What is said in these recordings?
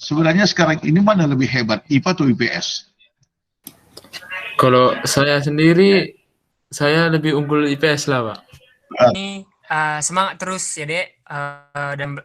sebenarnya sekarang ini mana lebih hebat, IPA atau IPS? Kalau saya sendiri, saya lebih unggul IPS lah, Pak. Ini semangat terus ya, Dek, dan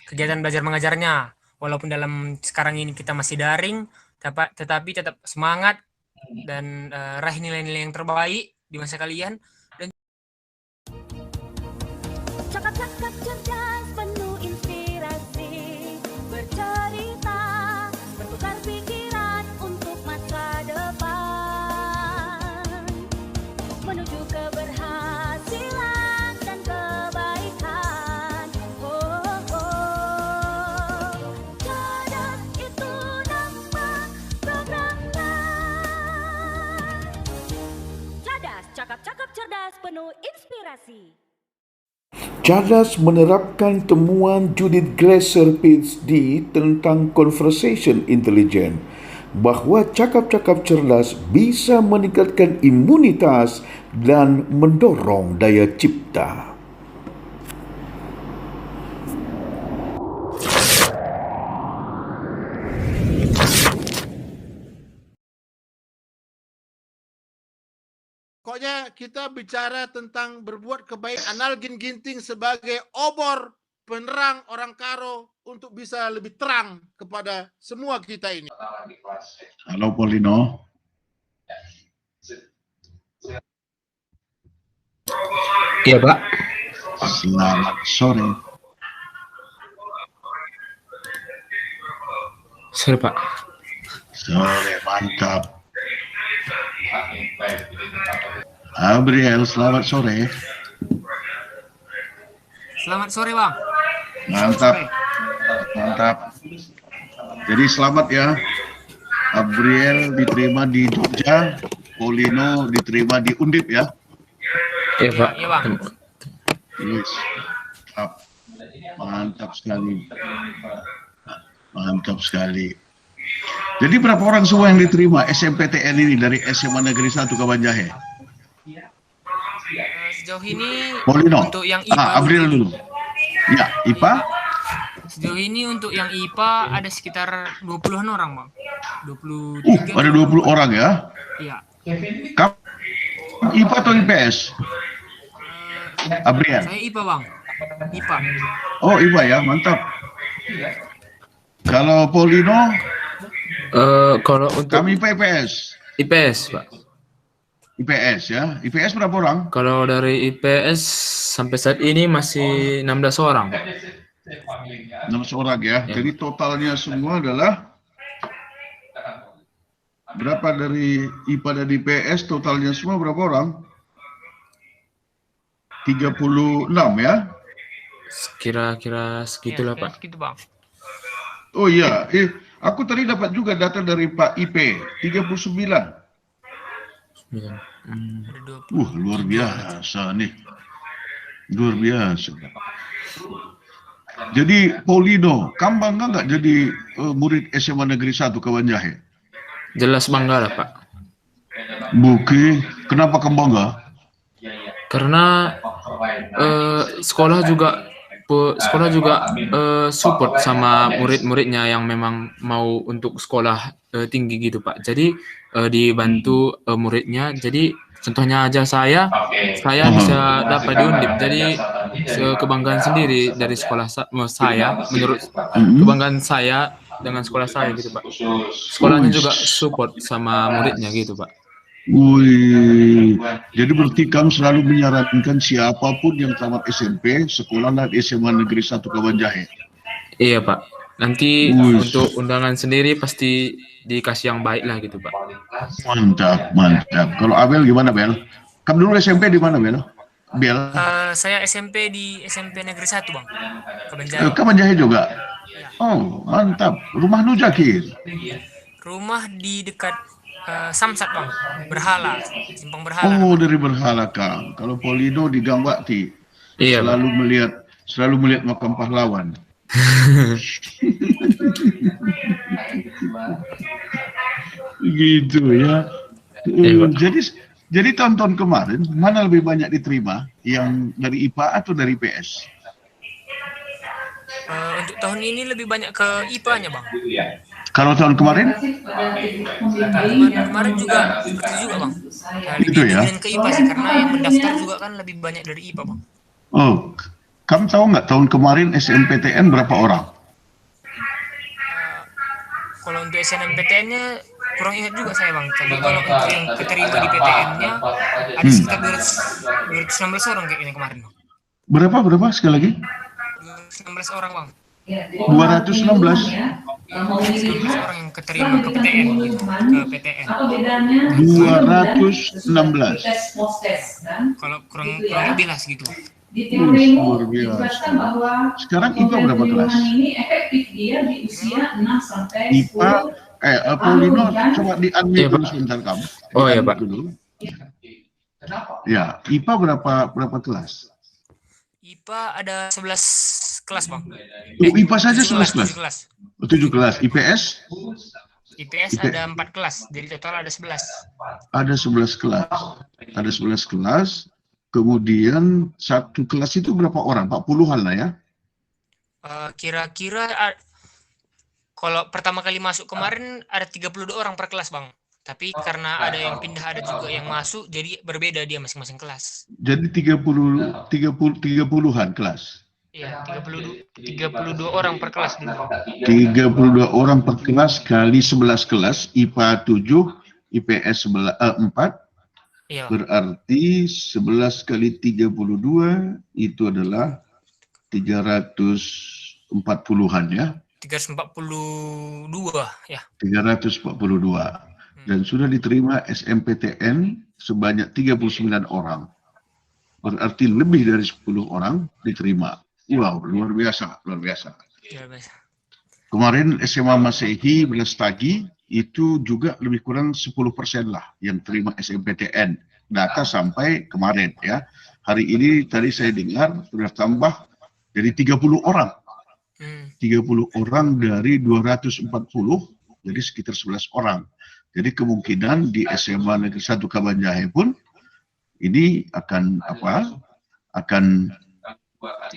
kegiatan belajar mengajarnya. Walaupun dalam sekarang ini kita masih daring, tetapi tetap semangat dan raih nilai-nilai yang terbaik di masa kalian. Dan cakap-cakap cerdas penuh inspirasi, bercerita, bertukar pikiran untuk masa depan, menuju keberhasilan dan kebaikan. Oh, oh. Cerdas itu nama programnya. Cerdas, cakap-cakap cerdas penuh inspirasi. Cerdas menerapkan temuan Judith Glaser PhD tentang conversation intelligence bahawa cakap-cakap cerdas bisa meningkatkan imunitas dan mendorong daya cipta. Pokoknya kita bicara tentang berbuat kebaikan. Analgin Ginting sebagai obor penerang orang Karo untuk bisa lebih terang kepada semua kita ini. Halo Polino. Iya, Pak. Selamat sore. Sore, Pak. Sore, mantap. Gabriel, selamat sore. selamat sore, Bang. Mantap. Mantap. Jadi selamat ya. Gabriel diterima di Jogja, Polino diterima di Undip ya. Iya, Pak. Iya, Bang. Yes. Mantap sekali. Mantap sekali. Jadi berapa orang semua yang diterima SMPTN ini dari SMA Negeri 1 Kabanjahe? Sejauh ini Polino. untuk yang IPA Abril dulu. Ya, IPA? Sejauh ini untuk yang IPA ada sekitar 20-an orang, Bang. 23. Ada 20 orang ya. Iya. Kamu IPA atau IPS? Abrian. Saya IPA, Bang. IPA. Oh, IPA ya, mantap. Kalau Polino, Kalau untuk kami IPA IPS. IPS, Pak. IPS ya. IPS berapa orang? Kalau dari IPS sampai saat ini masih 16 orang. 16 orang ya. Jadi totalnya semua adalah berapa dari IPA dan IPS, totalnya semua berapa orang? 36 ya. Kira-kira segitulah, Ya, Pak. gitu, Bang. Oh iya, aku tadi dapat juga data dari Pak IP, 39. Ada 20. Luar biasa nih. Luar biasa. Jadi Polino, kamu bangga nggak jadi murid SMA Negeri 1 Kabanjahe? Jelas bangga lah, Pak. Buki, kenapa kamu bangga? Karena sekolah juga support sama murid-muridnya yang memang mau untuk sekolah tinggi gitu, Pak. Jadi dibantu muridnya. Jadi contohnya aja saya bisa dapat di Undip. Jadi kebanggaan sendiri dari sekolah saya, menurut kebanggaan saya dengan sekolah saya gitu, Pak. Sekolahnya juga support sama muridnya gitu, Pak. Wih, jadi berarti kamu selalu menyarankan siapapun yang tamat SMP, sekolahlah di SMA Negeri 1 Kabanjahe. Iya, Pak. Nanti untuk undangan sendiri pasti dikasih yang baik lah gitu, Pak. Mantap, mantap. Kalau Abel gimana, Bel? Kamu dulu SMP di mana, Bel? Bel? Saya SMP di SMP Negeri 1, Bang. Kabanjahe. Kabanjahe juga? Oh, mantap. Rumah Nujakir? Rumah di dekat Samsat, Bang. Berhala, Simpang Berhala. Oh, dari Berhala, Kang. Kalau Polino di Gambakti. Iya, Selalu melihat makam pahlawan. Gitu ya. Jadi tahun-tahun kemarin mana lebih banyak diterima, yang dari IPA atau dari PS? Untuk tahun ini lebih banyak ke IPA-nya, Bang. Kalau tahun kemarin? Kemarin juga seperti itu juga, Bang. Lebih Itu ya. dominan ke IPA sih, karena yang mendaftar juga kan lebih banyak dari IPA, Bang. Oh, kamu tahu nggak tahun kemarin SNMPTN berapa orang? Kalau untuk SNMPTN-nya kurang ingat juga saya, Bang. Tapi kalau untuk yang keterima di PTN-nya ada sekitar 216 orang kayaknya kemarin, Bang. Berapa sekali lagi? 216 orang, Bang. 216. 216 orang yang keterima ke PTN gitu, ke PTN. 216. Kalau kurang lebih lah segitu. Luar biasa. Sekarang IPA berapa kelas? IPA, Paulino, coba di-unmute Iya, Pak. dulu sebentar kamu. Oh, iya, Di-unmute Pak. dulu. Ya, IPA berapa kelas? IPA ada 11 kelas, Bang. Oh, IPA saja 7 11 kelas. 7 kelas. 7 kelas. IPS? IPS ada 4 kelas, jadi total ada 11. Ada 11 kelas. Ada 11 kelas. Kemudian satu kelas itu berapa orang? 40-an lah ya? Kira-kira kalau pertama kali masuk kemarin ada 32 orang per kelas, Bang. Tapi karena ada yang pindah, ada juga yang masuk, jadi berbeda dia masing-masing kelas. Jadi 30-an kelas. Iya, 32 orang per kelas dulu. 32 orang per kelas kali 11 kelas, IPA 7, IPS 4, Iya, berarti 11 kali 32 itu adalah 340-an ya. 342 ya. 342. Dan sudah diterima SMPTN sebanyak 39 orang. Berarti lebih dari 10 orang diterima. Wow, luar biasa, luar biasa. Luar biasa. Kemarin SMA Masehi Belestagi itu juga lebih kurang 10% lah yang terima SMPTN. Data sampai kemarin ya. Hari ini tadi saya dengar sudah tambah jadi 30 orang. 30 orang dari 240, jadi sekitar 11 orang. Jadi kemungkinan di SMA Negeri 1 Kabanjahe pun ini akan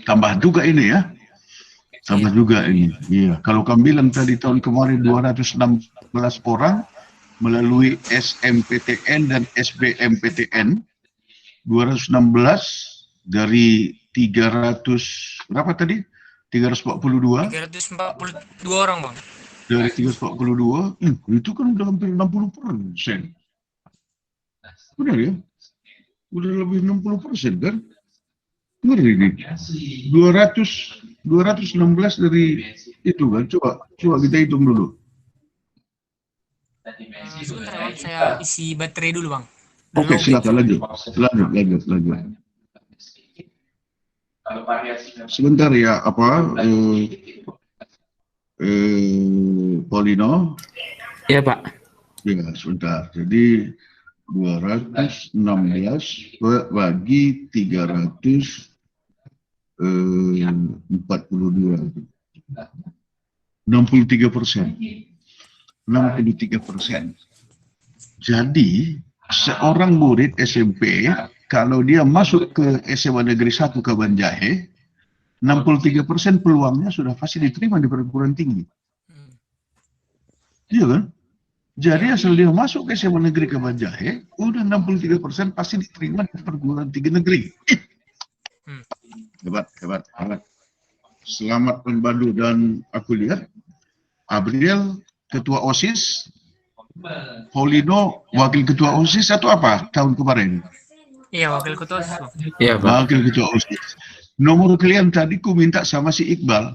tambah juga ini ya. Tambah juga ini. Iya, kalau kamu bilang tadi tahun kemarin 216 orang melalui SMPTN dan SBMPTN, 216 dari 300 berapa tadi? 342? 342 orang, Bang. Dari 342, itu kan udah hampir 60%. Benar ya? Udah lebih 60% kan? Ngeri ini. 216 dari itu kan? Coba kita hitung dulu. Sebentar, Bang. Saya isi baterai dulu, Bang. Oke, silakan lanjut. Sebentar ya, Paulino. Iya, Pak. Ya, sebentar. Jadi 216 bagi 342. 63%. 63%. Jadi seorang murid SMP kalau dia masuk ke SMA Negeri 1 Kabanjahe, 63% peluangnya sudah pasti diterima di perguruan tinggi. Iya kan? Jadi asal dia masuk ke SMA Negeri Kabanjahe, udah 63% pasti diterima di perguruan tinggi negeri. Hebat. Selamat membantu. Dan aku lihat Abriel Ketua OSIS, Paulino Wakil Ketua OSIS atau apa tahun kemarin? Iya, Wakil Ketua OSIS, Bang. Iya, Pak. Wakil Ketua OSIS. Nomor kalian tadi ku minta sama si Iqbal.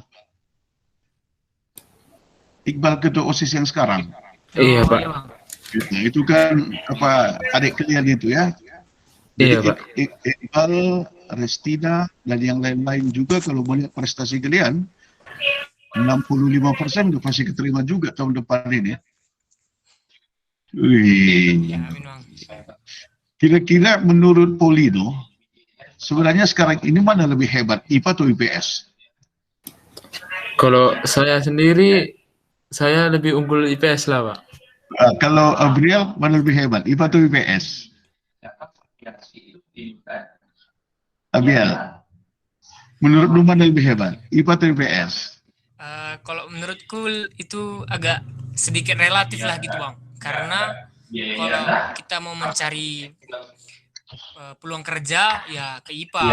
Iqbal Ketua OSIS yang sekarang. Iya, Pak. Bang. Nah, itu kan adik kalian itu ya. Iya, Jadi Pak. Iqbal, Restina dan yang lain-lain juga kalau melihat prestasi kalian 65% udah pasti keterima juga tahun depan ini. Wih. Ya, amin, Bang. Kira-kira menurut Paulino, sebenarnya sekarang ini mana lebih hebat, IPA atau IPS? Kalau saya sendiri, saya lebih unggul IPS lah, Pak. Kalau Abriel, mana lebih hebat, IPA atau IPS? Abriel, menurut lu mana lebih hebat, IPA atau IPS? Kalau menurutku itu agak sedikit relatif lah gitu Bang, karena kalau kita mau mencari peluang kerja ya ke IPA,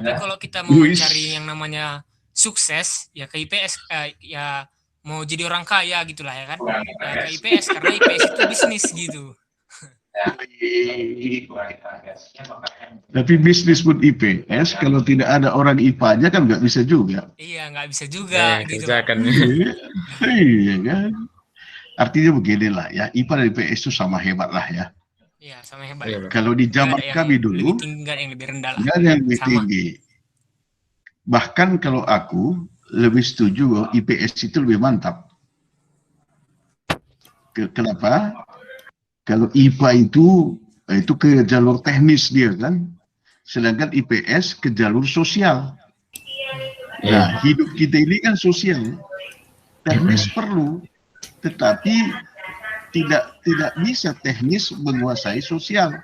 tapi kalau kita mau Wis. mencari yang namanya sukses ya ke IPS, ya mau jadi orang kaya gitulah ya kan, ya ke IPS karena IPS itu bisnis gitu. Tapi bisnis pun IPS, kalau tidak ada orang IPA-nya kan nggak bisa juga. Iya, nggak bisa juga Saya gitu. kerjakan. Iya kan? Artinya beginilah ya, IPA dan IPS itu sama hebat lah ya. Iya, sama hebat. Iya, Pak. Kalau di Nggak zaman ada yang kami dulu, lebih tinggi, nggak ada yang lebih rendah lah. nggak ada yang lebih Sama. tinggi. Bahkan kalau aku lebih setuju bahwa IPS itu lebih mantap. Kenapa? Kalau IPA itu ke jalur teknis dia kan, sedangkan IPS ke jalur sosial. Nah, hidup kita ini kan sosial, teknis perlu, tetapi tidak bisa teknis menguasai sosial,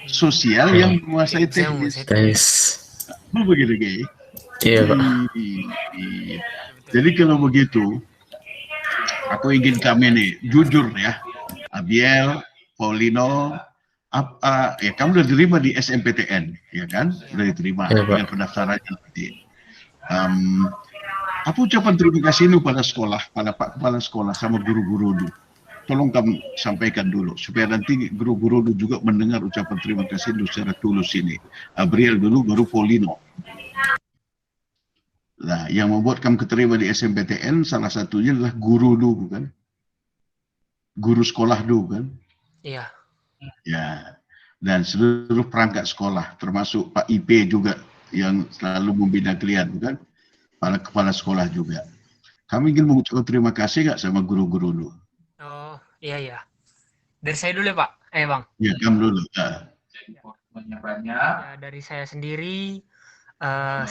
sosial yang menguasai Bisa teknis. menguasai Tes. Begitu guys. Iya, Pak. Jadi kalau begitu, aku ingin kami nih jujur ya, Abiel, Paulino, ya kamu udah diterima di SMPTN, ya kan? Udah diterima Ya, Pak. dengan pendaftarannya nanti. Apa ucapan terima kasih lu pada sekolah, pada Pak Kepala Sekolah sama guru-guru lu? Tolong kamu sampaikan dulu supaya nanti guru-guru lu juga mendengar ucapan terima kasih lu secara tulus ini. Abriel dulu, baru Paulino. Nah, yang membuat kamu keterima di SMPTN salah satunya adalah guru lu, kan? Guru sekolah lu, kan? Iya. Ya, dan seluruh perangkat sekolah, termasuk Pak IP juga yang selalu membina kalian, kan? Para kepala sekolah juga. Kami ingin mengucapkan terima kasih nggak sama guru-guru lu? Oh, iya. Dari saya dulu ya Pak. Bang. Ya, kamu dulu. Ya, dari saya sendiri,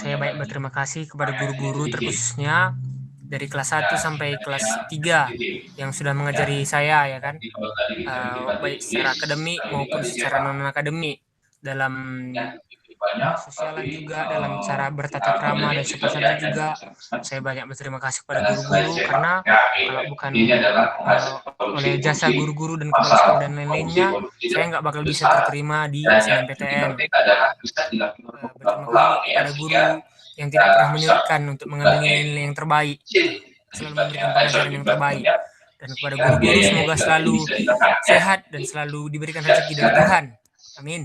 saya banyak berterima kasih kepada guru-guru terkhususnya dari kelas 1 sampai kelas 3 yang sudah mengajari saya ya kan, baik secara akademik maupun secara non-akademik, dalam sosialan juga, dalam cara bertata krama dan sopan santun juga. Saya banyak berterima kasih kepada guru-guru karena kalau bukan oleh jasa guru-guru dan kepala sekolah dan lain-lainnya, saya nggak bakal bisa terterima di SNMPTN. Berterima kasih kepada guru yang tidak pernah menyurutkan untuk mengambil nilai-nilai yang terbaik, selalu memberikan pengajaran yang terbaik. Dan kepada guru-guru semoga selalu sehat dan selalu diberikan rezeki dari Tuhan. Amin.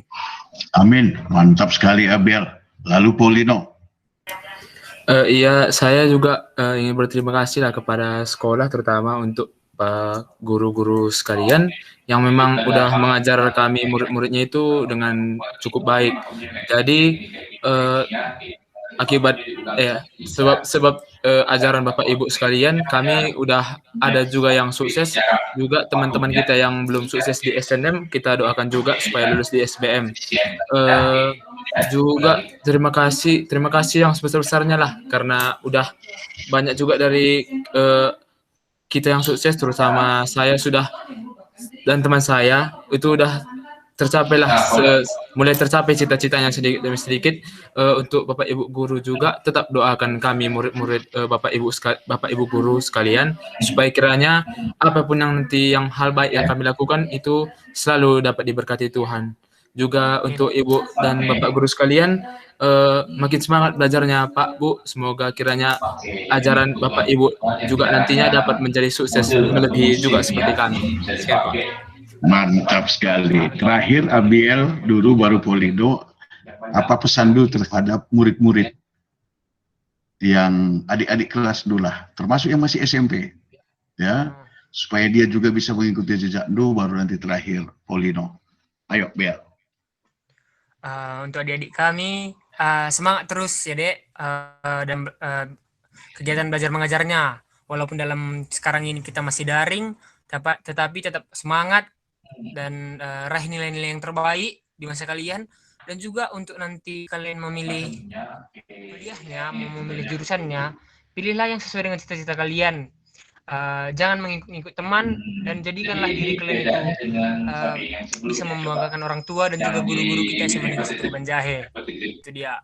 Amin. Mantap sekali Abel. Lalu Paulino. Iya, saya juga ingin berterima kasih lah kepada sekolah, terutama untuk guru-guru sekalian yang memang udah mengajar kami murid-muridnya itu dengan cukup baik. Jadi akibat sebab ajaran Bapak Ibu sekalian, kami udah ada juga yang sukses, juga teman-teman kita yang belum sukses di SNM kita doakan juga supaya lulus di SBM. Juga terima kasih yang sebesar-besarnya lah, karena udah banyak juga dari kita yang sukses, terutama saya sudah dan teman saya itu udah mulai tercapai cita-citanya sedikit demi sedikit. Untuk Bapak Ibu guru juga tetap doakan kami murid-murid Bapak Ibu guru sekalian supaya kiranya apapun yang hal baik yang kami lakukan itu selalu dapat diberkati Tuhan. Juga untuk Ibu dan Bapak guru sekalian, makin semangat belajarnya Pak Bu, semoga kiranya ajaran Bapak Ibu juga nantinya dapat menjadi sukses melebihi juga seperti kami. Sekian Pak. Mantap sekali. Terakhir Abiel dulu baru Paulino. Apa pesan dulu terhadap murid-murid yang adik-adik kelas dulu lah, termasuk yang masih SMP, ya, supaya dia juga bisa mengikuti jejak dulu, baru nanti terakhir Paulino. Ayo Biel. Untuk adik-adik kami, semangat terus ya Dek, dan kegiatan belajar mengajarnya, walaupun dalam sekarang ini kita masih daring, tetapi tetap semangat dan raih nilai-nilai yang terbaik di masa kalian. Dan juga untuk nanti kalian memilih kuliahnya, memilih jurusannya, pilihlah yang sesuai dengan cita-cita kalian. Jangan mengikut teman, dan jadikanlah diri kalian itu bisa membanggakan orang tua dan juga guru-guru kita SMA Negeri 1 Banjahe. Itu dia.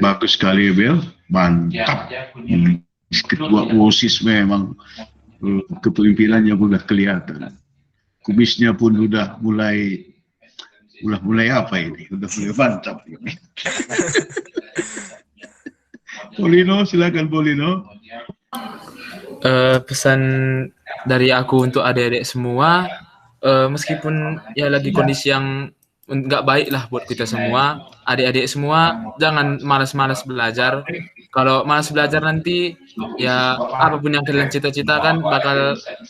Bagus sekali Biel, mantap. Ketua OSIS memang kepemimpinannya sudah kelihatan. Kumisnya pun udah mulai apa ini? Udah mulai mantap ini. Polino, silakan Polino. Pesan dari aku untuk adik-adik semua, meskipun ya lagi kondisi yang nggak baik lah buat kita semua, adik-adik semua jangan malas-malas belajar. Kalau malas belajar nanti ya apapun yang kalian cita-citakan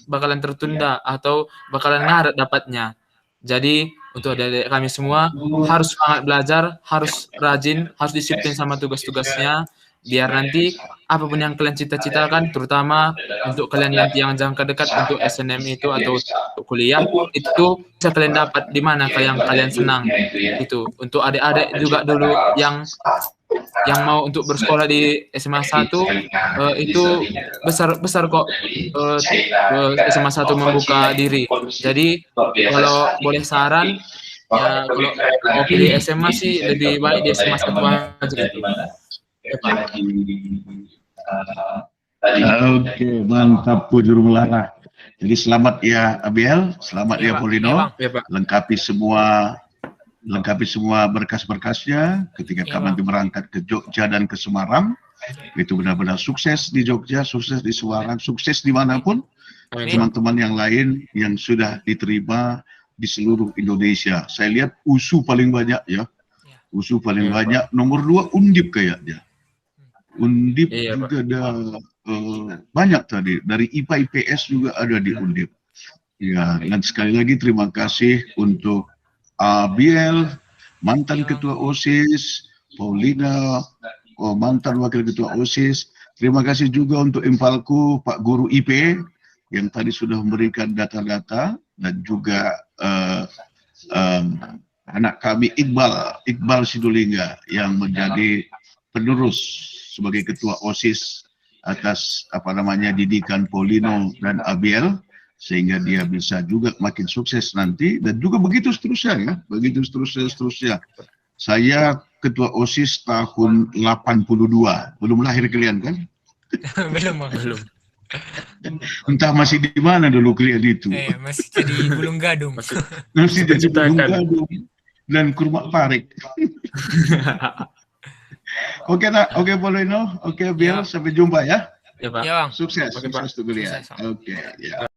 bakalan tertunda atau bakalan ngaret dapatnya. Jadi untuk adik-adik kami semua harus semangat belajar, harus rajin, harus disiplin sama tugas-tugasnya, biar nanti apapun yang kalian cita-citakan, terutama untuk kalian nanti yang jangka dekat untuk SNM itu atau untuk kuliah, itu bisa kalian dapat di mana yang kalian senang. Itu untuk adik-adik juga dulu yang mau untuk bersekolah di SMA 1 itu besar kok SMA 1 membuka diri. Jadi kalau boleh saran ya kalau mau pilih SMA sih lebih baik di SMA 1 aja gitu. Oke, mantap Bu Juru Melarang. Jadi selamat ya Abiel, selamat ya Polino. Lengkapi semua berkas-berkasnya ketika kami berangkat ke Jogja dan ke Semarang. Itu benar-benar sukses di Jogja, sukses di Semarang, sukses dimanapun. Teman-teman yang lain yang sudah diterima di seluruh Indonesia. Saya lihat USU paling banyak ya. USU paling banyak, nomor 2 Undip kayaknya. Undip juga ada banyak tadi, dari IPA IPS juga ada di Undip. Ya, dan sekali lagi terima kasih untuk Abiel, mantan Ketua OSIS, Paulina, mantan Wakil Ketua OSIS. Terima kasih juga untuk Impalku, Pak Guru IP, yang tadi sudah memberikan data-data, dan juga anak kami Iqbal Sidolinga, yang menjadi penerus sebagai Ketua OSIS atas didikan Polino dan Abiel, sehingga dia bisa juga makin sukses nanti, dan juga begitu seterusnya ya, begitu seterusnya. Saya Ketua OSIS tahun 82, belum lahir kalian kan? belum. Entah masih di mana dulu kalian itu. Masih jadi bulung gadung. Masih jadi bulung gadung dan kurma parik. Oke nak, oke Polino, oke Bill, sampai jumpa ya. Ya Pak. Ya Bang. Sukses, Oke, Pak. sukses tuh kalian. Oke, ya.